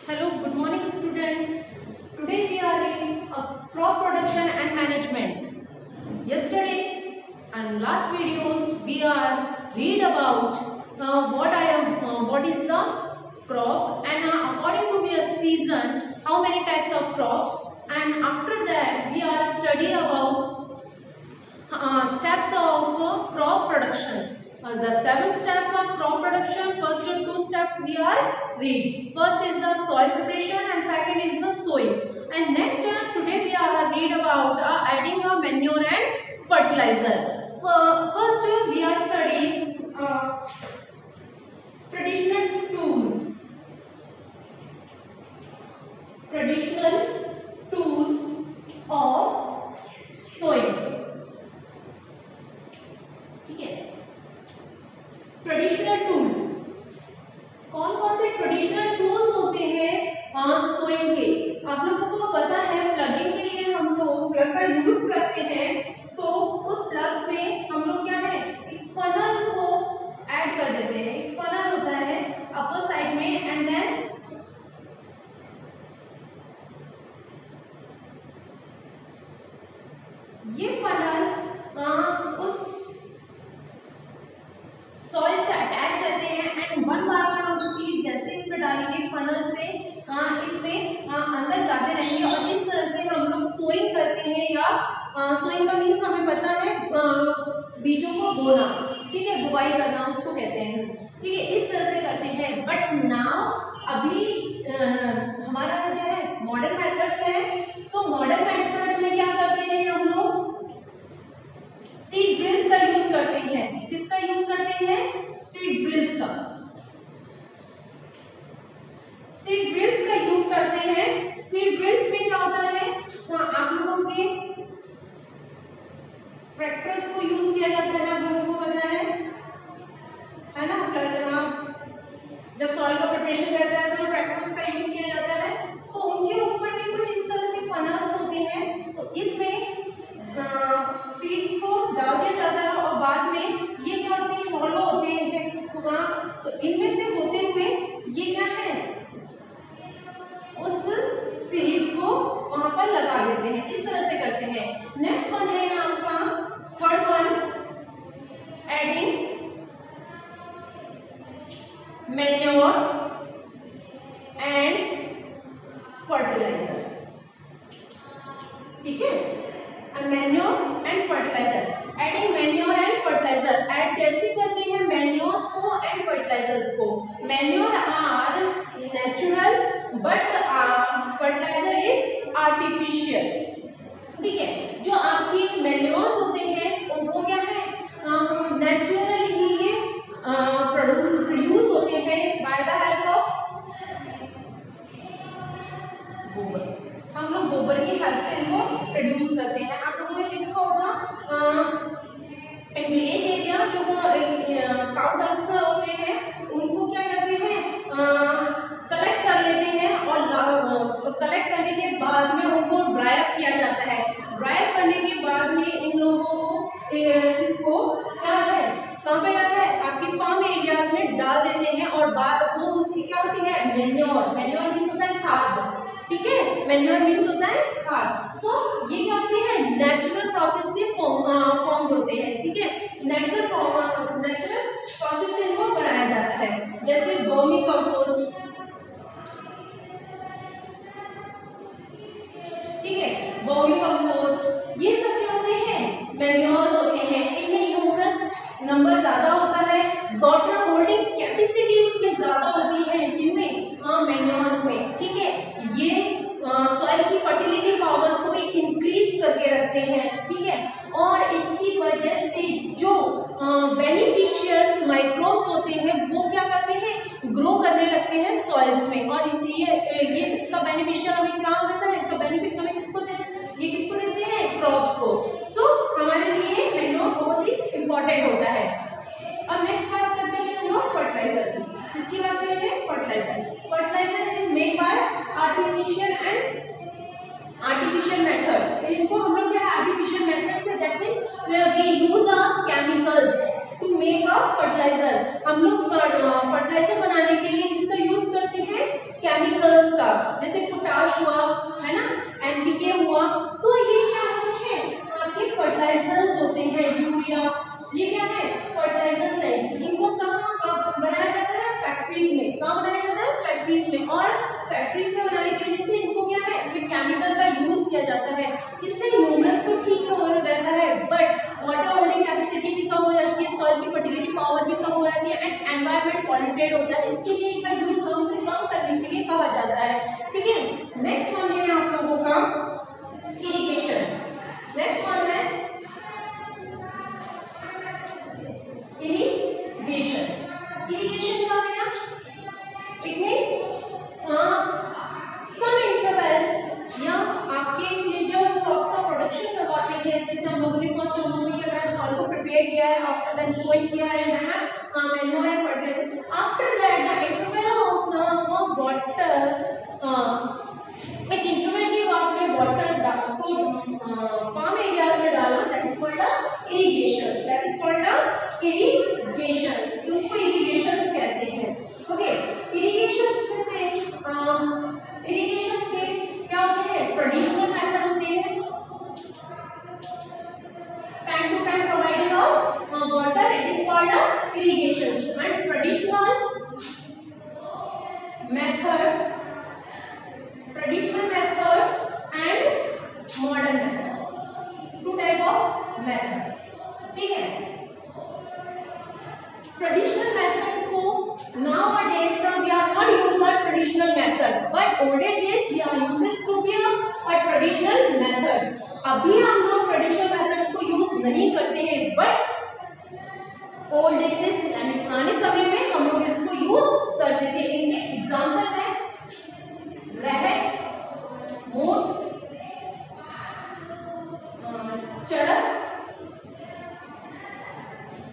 Hello, good morning students. Today we are in crop production and management. Yesterday and last videos we are read about what is the crop and according to the season how many types of crops, and after that we are study about steps of crop productions. The 7 steps of crop production. First 2 steps we are read. First is the soil preparation and second is the sowing. And next today we are read about adding a manure and fertilizer. First we are studying traditional tools. Traditional tools of sowing. ठीक है, traditional tool कौन कौन से traditional tools होते हैं sowing के। आप लोगों को पता है प्लगिंग के लिए हम लोग प्लग का यूज करते हैं, तो उस प्लग में हम लोग क्या है एक फनल को ऐड कर देते हैं। एक फनल होता है अपर साइड में एंड देन ये फनल्स उस सॉइल से अटैच रहते हैं एंड वन बाय वन हम सीड जैसे इसमें डालेंगे फनल से इसमें अंदर जाते रहेंगे और इस तरह से हम लोग सोइंग करते हैं। या सोइंग का मीन्स हमें पता है बीजों को बोना, ठीक है, बुवाई करना उसको कहते हैं, ठीक है, इस तरह से करते हैं। बट नाउ अभी हमारा क्या है मॉडर्न मेथड्स है। सो मॉडर्न मेथड में क्या करते हैं हम लोग सीड ड्रिल्स का यूज करते हैं। किसका यूज करते हैं? सीड ड्रिल्स का। सीड ड्रिल्स का यूज करते हैं। सीड ड्रिल्स में क्या होता है आप लोगों के ट्रैक्टर्स को यूज किया जाता है, आप लोगों को पता है ना। जब सॉइल का प्रिपरेशन करता है तो ट्रैक्टर्स का यूज किया जाता है। सो उनके ऊपर भी कुछ इस तरह से फनल्स होते हैं, तो इसमें सीड्स को डाल दिया जाता है और बाद में ये क्या होते हैं हॉलो होते हैं, तो इनमें से होते हुए ये क्या है उस सीड को वहां पर लगा देते हैं। इस तरह से करते हैं। नेक्स्ट वन है आपका third one, adding manure and fertiliser, ठीक है, manure and fertiliser. Adding manure and fertiliser add कैसे करते हैं मैन्योर्स को एंड फर्टिलाइजर्स को। Manure are natural but fertiliser is artificial, ठीक है। जो आपकी मैन्योर्स होते हैं उनको क्या है नेचुरली ही ये प्रोड्यूस होते हैं बाय द हेल्प ऑफ गोबर। हम लोग गोबर की हेल्प से इनको प्रोड्यूस करते हैं। आप लोगों ने देखा होगा विलेज एरिया जो काउ डंग्स होते हैं उनको क्या करते हैं कलेक्ट कर लेते हैं और कलेक्ट करने के बाद में उनको ड्राई अप किया जाता है। ड्राई अप करने के बाद में इन लोगों को इसको क्या है कहाँ पे डालना है आपकी फार्म एरियाज में डाल देते हैं और बाद वो उसकी क्या होती है मैन्योर। मैन्योर मीन्स होता है खाद, ठीक है, मैन्योर मीन्स होता है खाद। सो ये क्या होते हैं नेचुरल प्रोसेस से फॉर्म होते हैं, ठीक है, नेचुरल प्रोसेस से इनको बनाया जाता है। जैसे वर्मी कंपोस्ट, ठीक है, वर्मी कंपोस्ट, ये सब क्या होते हैं मैन्योर्स होते हैं। इनमें ह्यूमरस नंबर ज्यादा होता है, वाटर होल्डिंग कैपेसिटी इसमें ज्यादा होती है इनमें मैन्योर्स में, ठीक है। ये सॉइल की फर्टिलिटी पावर्स को भी इंक्रीज करके रखते हैं, ठीक है, और इसकी वजह से जो बेनिफिशियस माइक्रोब्स होते हैं वो क्या करते हैं ग्रो करने लगते हैं सॉइल्स में, और इसलिए ये इसका बेनिफिशियल हमें क्या होता है, इसका बेनिफिट हमें किसको देते हैं क्रॉप्स को। सो हमारे लिए मैन्योर बहुत ही इंपॉर्टेंट होता है। अब नेक्स्ट बात करते हैं हम लोग फर्टिलाइजर की। किसकी बात करेंगे fertiliser. Fertiliser is made by artificial methods. इनको हम लोग क्या आर्टिफिशियल मेथड्स से that means we use chemicals to make a fertiliser. हम लोग फर्टिलाइजर बनाने के लिए किसका यूज करते हैं केमिकल्स का। जैसे पोटाश हुआ, है ना, एनपीके हुआ, तो ये क्या होते हैं, आपके फर्टिलाइजर्स होते हैं, यूरिया, ये क्या है, फर्टिलाइजर्स है। इनको कहाँ बनाया जाता है, फैक्ट्रीज में। कहाँ बनाया जाता है, फैक्ट्रीज में। और फैक्ट्रीज में बनाने की वजह से इनको क्या है, केमिकल का यूज किया जाता है। इससे ह्यूमस तो ठीक रहता है, बट वाटर होल्डिंग कैपेसिटी भी कम हो जाती है, सॉइल की फर्टिलिटी पावर भी कम हो जाती है, एंड एनवायरनमेंट पॉल्यूटेड होता है। इसके लिए इनका यूज कम से कम करने के लिए कहा जाता है। ठीक है, नेक्स्ट वन है आप लोगों का इरिगेशन। नेक्स्ट वन है इरिगेशन। इरिगेशन का है ना, इट मींस सम इंटरवल्स, या आपके लिए जब क्रॉप का प्रोडक्शन करवाते हैं, जैसे हम लोगों ने फर्स्ट हम क्या करा, सॉइल को प्रिपेयर किया है, आफ्टर देन सोइंग किया है, and manure and fertiliser, after that the interval of the water, एक इंटरवल के बाद में वाटर को फार्म एरियाज में डालना, that is called irrigation. That is called irrigation, उसको इरिगेशन कहते हैं। ओके, इरिगेशन से इरिगेशन के क्या होते हैं, ट्रेडिशनल मेथड होते हैं, time to time providing of water, it is called irrigation. And traditional method and modern method, two type of methods। ठीक है, ट्रेडिशनल मेथड्स को nowadays we are not use a traditional method, but olden days we are uses to be a traditional methods। अभी हम लोग traditional methods को use नहीं करते हैं, बट ओल्ड डेज यानी पुराने समय में हम लोग इसको यूज करते थे। इनके एग्जांपल है रहट, मोट, चरस,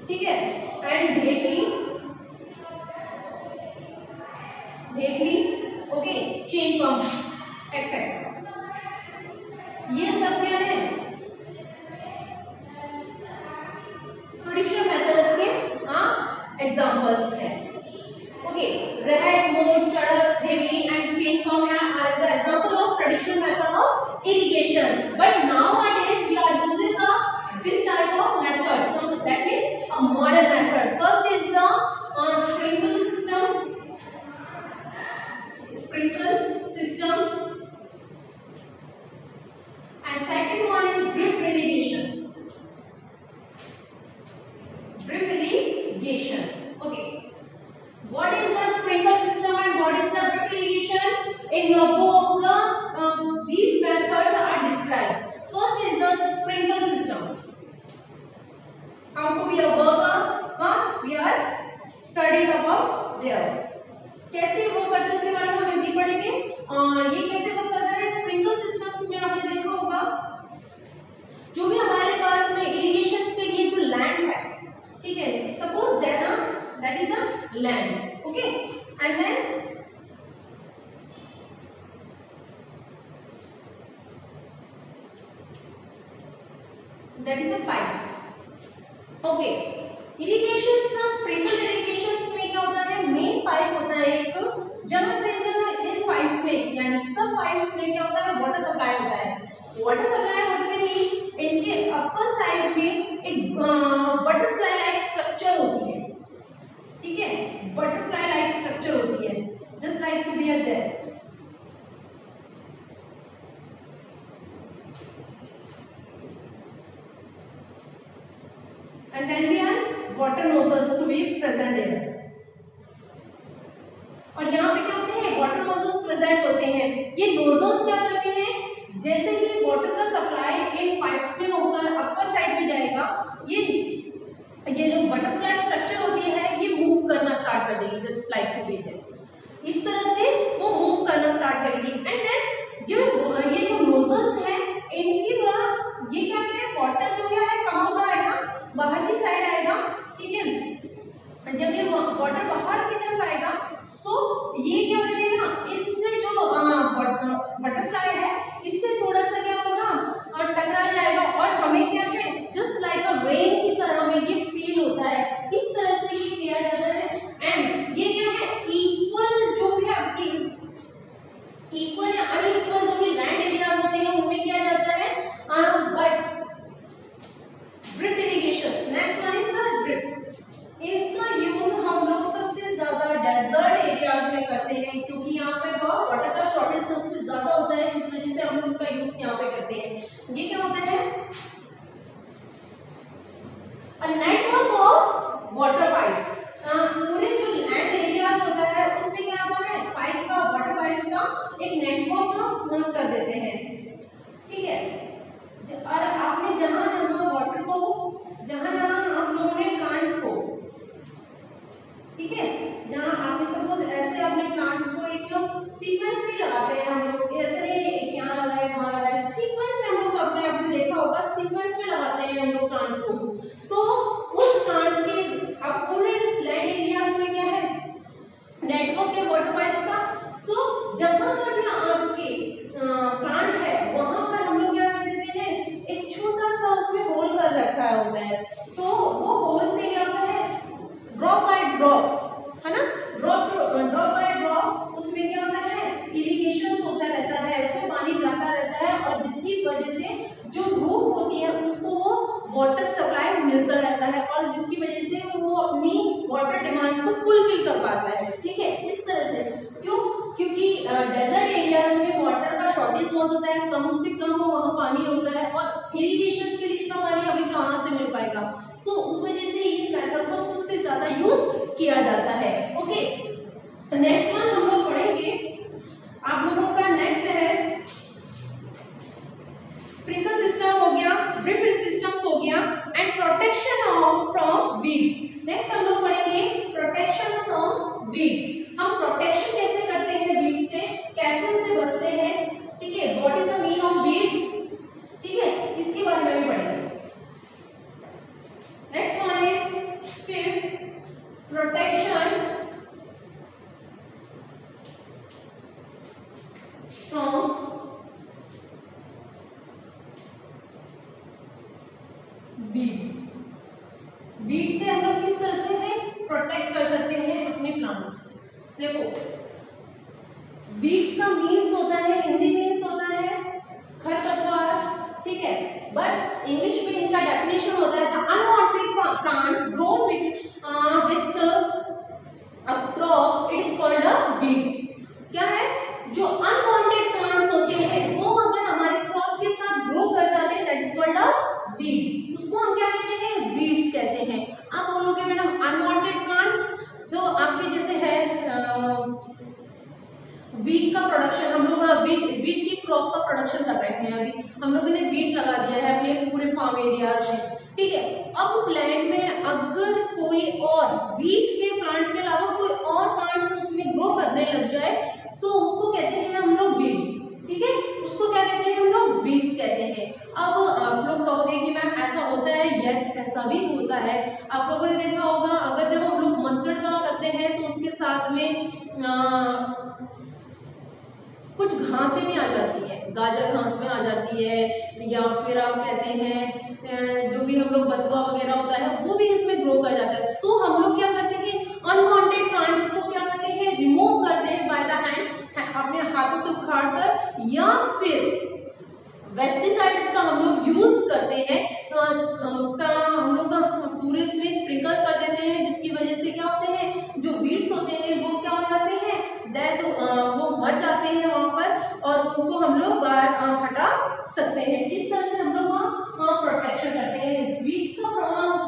ठीक है, and dhekli, okay, chain pump etcetera. ये सब क्या है, ट्रेडिशनल मेथड्स के एग्जांपल्स हैं। Okay, rahat, mot, charas, dhekli and chain pump are the example of traditional method of irrigation, but nowadays we are using this type of method, so that is a modern method। First is the sprinkle system, and second one is drip irrigation। Okay, what is the sprinkle system and what is the drip irrigation? In your book these methods are described। First is the sprinkle system, how to be a worker, we are studying about there। कैसे वो करते हैं उसके बारे में हम अभी पढ़ेंगे, और ये कैसे वो करते हैं। स्प्रिंकल सिस्टम्स में आपने देखा होगा, जो भी हमारे पास में इरिगेशन के लिए जो लैंड है, ठीक है, suppose that is a land, okay, and then that is a pipe। ओके, इरिगेशन का स्प्रिंकल इरिगेशन में क्या होता है, मेन पाइप होता है एक, जब से इन पाइप्स में यानी सब पाइप्स में क्या होता है, वाटर सप्लाई होता है। वाटर सप्लाई होते ही इनके अपर साइड में एक बटरफ्लाई लाइक स्ट्रक्चर होती है, ठीक है, बटरफ्लाई लाइक स्ट्रक्चर होती है, just like to be there. And then we are water nozzles to be present here। और यहाँ पे क्या होते हैं, वाटर नोजल्स प्रेजेंट होते हैं। ये नोजल्स क्या करते हैं, जैसे ही वाटर का सप्लाई इन पाइप्स से होकर अपर साइड में जाएगा, ये जो बटरफ्लाई स्ट्रक्चर होती है ये मूव करना स्टार्ट कर देगी, just like to be there. इस तरह से वो मूव करना स्टार्ट करेगी, एंड देन ये जो नोजल्स हैं इनकी ये क्या है, वाटर जो क्या है कम हो आएगा, बाहर की साइड आएगा, ठीक है। जब ये वाटर बाहर की तरफ आएगा, सो ये क्या करेगा, इससे जो बटरफ्लाई है इससे थोड़ा सा क्या होगा, और टकरा जाएगा, और हमें क्या है, जस्ट लाइक अ रेन की तरह हमें ये फील होता है। इस तरह से ये किया जाता है, एंड ये क्या है, इक्वल जो भी आपकी करते हैं, क्योंकि यहाँ पे वाटर का शॉर्टेज सबसे ज्यादा होता है, इस वजह से हम लोग इसका यूज यहाँ पे करते हैं। ये क्या होता है? A network of water pipes। पूरे जो लैंड एरियाज होता है उसमें क्या होता है, पाइप का, वाटर पाइप्स का एक नेटवर्क कर देते हैं, ठीक है। और आपने जहां जहां वाटर को, जहां जहां आप लोगों ने प्लांट्स को, ठीक है, जहां आपने सपोज ऐसे अपने प्लांट्स को एक सीक्वेंस में लगाते हैं हम लोग, ऐसे नहीं यहाँ लगाए वहां लगाए, सीक्वेंस में हम लोग अपने आपने देखा होगा सीक्वेंस में लगाते हैं हम लोग प्लांट को। तो उस प्लांट्स के अब पूरे लैंड एरियाज में क्या है, नेटवर्क है वाटर पाइप्स का। सो जहां पर भी आपके प्लांट है वहां पर हम लोग क्या कर देते हैं, एक छोटा सा उसमें होल कर रखा होता है। तो वो होल से क्या होता है, ड्रॉप बाय ड्रॉप, है ना, ड्रॉप बाय ड्रॉप, उसमें क्या होता है, इरिगेशन होता रहता है, उसमें पानी जाता रहता है, और जिसकी वजह से जो रूट होती है उसको वो वाटर सप्लाई मिलता रहता है, और जिसकी वजह से वो अपनी वाटर डिमांड को फुलफिल कर पाता है, ठीक है। इस तरह से क्यों, क्योंकि डेजर्ट एरियाज में वाटर का शॉर्टेज बहुत होता है, कम से कम वहाँ पानी होता है, और इरिगेशन के लिए इतना पानी अभी कहाँ से मिल पाएगा। सो उस वजह से इस मेथड को सबसे ज्यादा यूज किया जाता है। ओके, नेक्स्ट वन हम लोग पढ़ेंगे, आप लोगों का नेक्स्ट है स्प्रिंकल सिस्टम हो गया, ड्रिप सिस्टम्स हो गया, and protection of from weeds. Next हम लोग पढ़ेंगे प्रोटेक्शन फ्रॉम वीड्स। हम प्रोटेक्शन कैसे करते हैं वीड्स से, कैसे उससे बचते हैं, ठीक है, what is the mean of weeds, ठीक है, इसके बारे में भी पढ़ेंगे। Next one is fifth, protection from weeds. Weed से हम लोग किस तरह से प्रोटेक्ट कर सकते हैं अपने प्लांट्स। देखो, वीड्स का मीन्स होता है, हिंदी मीन्स होता है खरपतवार, ठीक है, बट इंग्लिश में इनका डेफिनेशन होता है the unwanted plants grown with a crop, it is called a weeds. क्या है, जो अनवांटेड प्लांट्स होते हैं वो अगर हमारे क्रॉप के साथ ग्रो कर जाते हैं, that is called a weed, उसको हम क्या कहते हैं, वीड्स कहते हैं। आप बोलोगे मैडम अनवांटेड प्लांट्स जो आपके जैसे है वीट का प्रोडक्शन, हम लोग वीट की क्रॉप का प्रोडक्शन कर रहे हैं, अभी हम लोगों ने वीट लगा दिया है अपने पूरे फार्म एरियाज में, ठीक है। अब उस लैंड में अगर कोई और वीट के प्लांट के अलावा कोई और प्लांट उसमें ग्रो करने लग जाए, सो उसको कहते हैं हम लोग वीड्स, ठीक है, उसको क्या कहते हैं हम लोग, वीड्स कहते हैं। अब आप लोग कहोगे कि मैम ऐसा होता है, यस ऐसा भी होता है। आप लोगों ने देखा होगा अगर जब हम लोग मस्टर्ड का करते हैं तो उसके साथ में कुछ घासें भी आ जाती है, गाजर घास में आ जाती है, या फिर आप कहते हैं जो भी हम लोग बथुआ वगैरह होता है वो भी इसमें ग्रो कर जाता है। तो हम लोग क्या करते हैं, अनवांटेड प्लांट्स को क्या करते हैं, रिमूव करते हैं बाय द हैंड, अपने हाथों से उखाड़ कर, या फिर पेस्टिसाइड्स का हम लोग यूज करते हैं, उसका हम लोग पूरे उसमें स्प्रिंकल कर देते हैं, जिसकी वजह से क्या होते हैं, जो वीड्स होते हैं वो क्या हो जाते हैं, डेथ, वो मर जाते हैं वहां पर, और उनको हम लोग हटा सकते हैं। इस तरह से हम लोग प्रोटेक्शन करते हैं वीड्स का।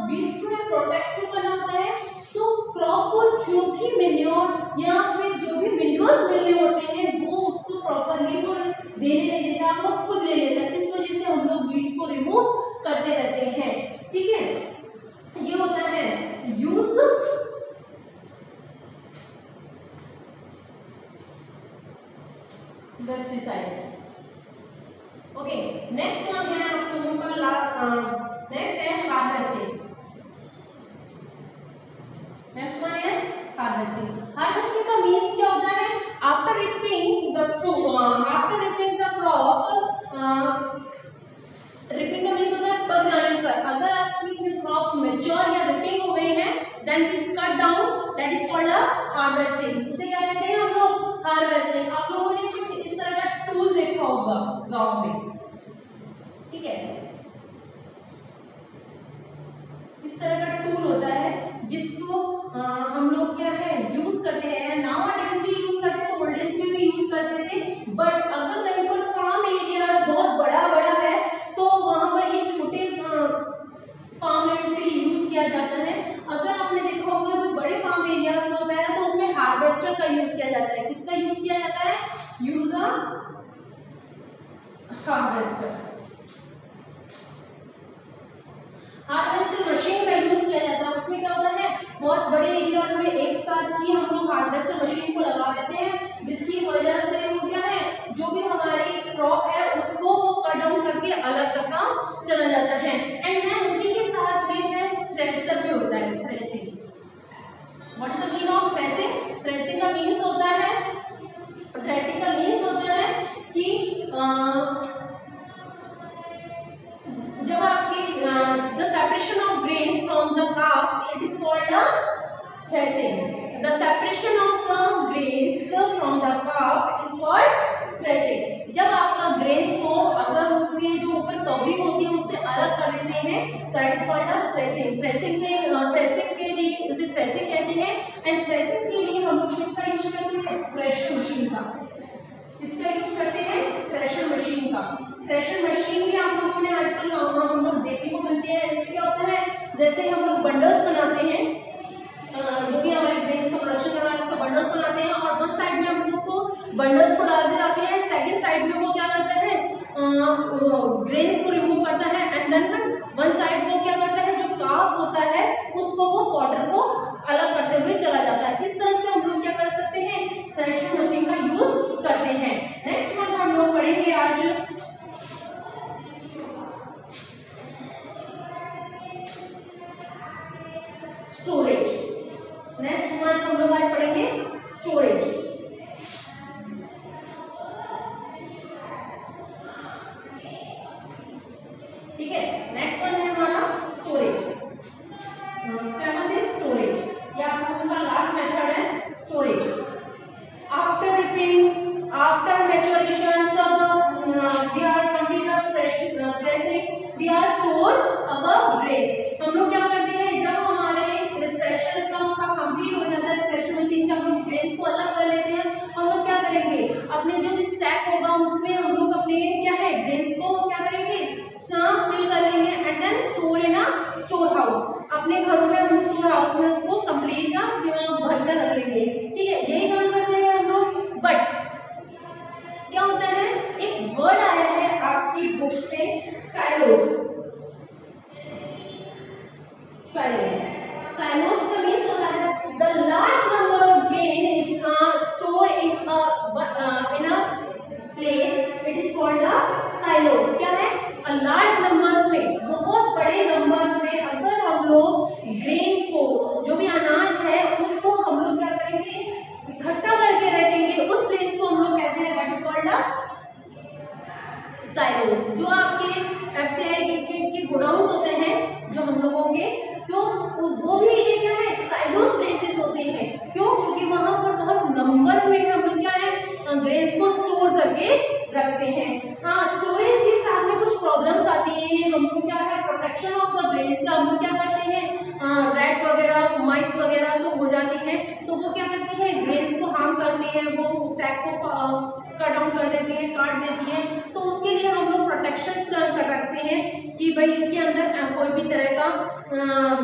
वीड्स को प्रोटेक्ट क्यों करना होता है, सो क्रॉप को जो भी मैन्योर या फिर जो भी मिनरल्स मिलने होते हैं वो उसको प्रॉपरली वो देने नहीं देता, वो खुद ले लेता है, इस वजह से हम लोग वीड्स को रिमूव करते रहते हैं, ठीक है। ये होता है use pesticides. Okay, next one है आप लोगों का नेक्स्ट है हार्वेस्टिंग। नेक्स्ट वन है हार्वेस्टिंग। हार्वेस्टिंग का मीन्स क्या होता है, after ripping the fruit, after ripping the crop, ripping का मीन्स होता है पक जाने पर, अगर आपकी क्रॉप मैच्योर या रिपिंग हो गई है, then we cut down, that is called a harvesting. उसे क्या कहते हैं हम लोग, हार्वेस्टिंग। आप लोगों ने कुछ इस तरह का टूल देखा होगा गांव में, ठीक है, इस तरह का टूल होता है जिसको हम लोग क्या है यूज करते हैं, नाउ डेज भी यूज करते जाता है। किसका यूज किया जाता है? Use a harvester. Harvester machine का यूज किया जाता है। उसमें क्या होता है, बहुत बड़े एरियाज में एक साथ ही हम लोग हार्वेस्टर मशीन को लगा देते हैं, जिसकी वजह से वो क्या है, जो भी हमारी क्रॉप है उसको वो कट डाउन करके अलग करता चला जाता है। एंड देन उसी के साथ में थ्रेशर भी होता है, threshing. What is the mean of threshing? Threshing का मीन्स होता है, थ्रेसिंग का मीन्स होता है कि जब आपकी the separation of grains from the chaff, it is called a threshing. The separation of the grains from the chaff is called threshing. जब आपका ग्रेन्स को अगर उसके जो ऊपर कवरिंग होती है उससे अलग कर देते हैं, that is called a threshing. Threshing के लिए उसे थ्रेसिंग कहते हैं। एंड थ्रेसिंग के लिए हम लोग किसका यूज करते हैं? थ्रेशर मशीन का। किसका यूज करते हैं? थ्रेशर मशीन का। थ्रेशर मशीन भी आप लोगों ने आजकल हम लोग देखने को मिलती है। इसमें क्या होता है, जैसे हम लोग बंडल्स बनाते हैं, जो भी हमारे ग्रेन्स का प्रोडक्शन कर रहा है उसका बंडल्स बनाते हैं, और वन साइड में हम उसको बंडल्स को डाल जाते हैं, सेकंड साइड में वो क्या करता है, ग्रेन्स को रिमूव करता है, एंड देन वन साइड वो क्या करता है, जो काफ होता है उसको वो पाउडर को अलग करते हुए चला जाता है। इस तरह से हम लोग क्या कर सकते हैं? थ्रेशर मशीन का यूज करते हैं। नेक्स्ट वन हम लोग पढ़ेंगे आज स्टोरेज। नेक्स्ट वन हम लोग आज पढ़ेंगे स्टोरेज। ठीक है, नेक्स्ट वन है हमारा स्टोरेज। Seven is storage. ये आप लोगों का लास्ट मेथड है storage. After ripping, after maturation, सब we are complete of threshing, we are store our grains. हम लोग क्या करते हैं, जब हमारे थ्रेशर का कंप्लीट हो जाता है, थ्रेशर मशीन से हम लोग ग्रेन्स को अलग कर लेते हैं, हम लोग क्या करेंगे, अपने जो भी सैक होगा उसमें हम लोग अपने क्या है, ग्रेन्स को क्या करेंगे, फिल कर लेंगे, and then store in a store house. अपने घरों में हम स्टोर हाउस में उसको कंप्लीट का भर कर रख लेंगे। ठीक है, यही काम करते हैं हम लोग। बट क्या होता है, एक वर्ड आया है आपकी बुक में, साइलोस। साइलोस का मीन्स होता है the large number of grain is store in a place, it is called a silos. क्या है, लार्ज नंबर्स में, बहुत बड़े नंबर्स में अगर हम लोग ग्रेन को, जो भी अनाज है उसको हम लोग क्या करेंगे, इकट्ठा करके रखेंगे, उस प्लेस को हम लोग कहते हैं what is called a silos. जो आपके एफसीआई के गोडाउन होते हैं, जो हम लोगों के, जो वो भी ये क्या है, साइलोस प्लेसेस होते हैं। क्यों? क्योंकि वहां पर बहुत नंबर में हम लोग क्या है, ग्रेन्स को स्टोर करके रखते हैं। हाँ, स्टोरेज के साथ में कुछ प्रॉब्लम्स आती हैं। हम लोग क्या है, प्रोटेक्शन ऑफ द ग्रेन्स का हम लोग क्या करते हैं, रैट वगैरह, माइस वगैरह सब हो जाती है, तो वो क्या करती है, ग्रेन्स को हार्म करती है, वो सैक को कट डाउन कर देती है, काट देती है। तो उसके लिए हम लोग प्रोटेक्शन कर रखते हैं कि भाई इसके अंदर कोई भी तरह का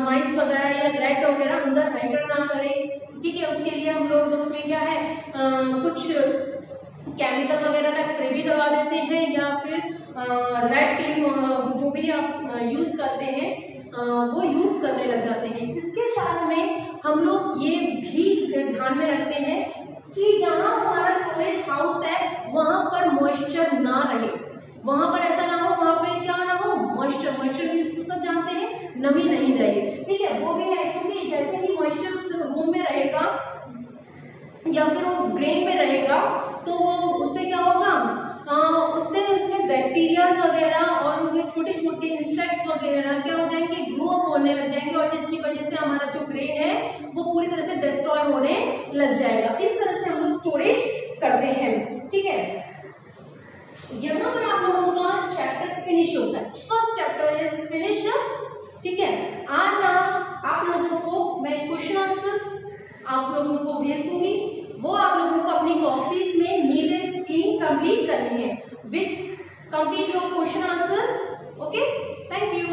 माइस वगैरह या रैट वगैरह अंदर एंटर ना करें। ठीक है, उसके लिए हम लोग उसमें क्या है, कुछ केमिकल वगैरह का स्प्रे भी करवा देते हैं, या फिर रेड टीम जो भी आप यूज करते हैं वो यूज करने लग जाते हैं। इसके साथ में हम लोग ये भी ध्यान में रखते हैं कि जहाँ हमारा स्टोरेज हाउस है वहां पर मॉइस्चर ना रहे, वहां पर ऐसा ना हो, वहां पर क्या ना हो, मॉइस्चर। मॉइस्चर मींस तो सब जानते हैं, नमी नहीं रहे। ठीक है, वो भी है, क्योंकि जैसे ही मॉइस्चर उस रूम में रहेगा या फिर वो ग्रेन में रहेगा, तो उससे क्या होगा, उससे उसमें बैक्टीरियाज वगैरह और उनके छोटे छोटे इंसेक्ट्स वगैरह क्या हो जाएंगे, ग्रो अप होने लग जाएंगे, और जिसकी वजह से हमारा जो ग्रेन है वो पूरी तरह से डिस्ट्रॉय होने लग जाएगा। इस तरह से हम लोग स्टोरेज करते हैं। ठीक है, यहाँ पर आप लोगों का चैप्टर फिनिश होता है, फर्स्ट चैप्टर इज फिनिश्ड। ठीक है, आज आप लोगों को मैं क्वेश्चन आंसर्स आप लोगों को भेजूंगी, वो आप लोगों को अपनी कॉपीज में नीट एंड क्लीन कंप्लीट करनी है with complete your question answers. Okay, thank you.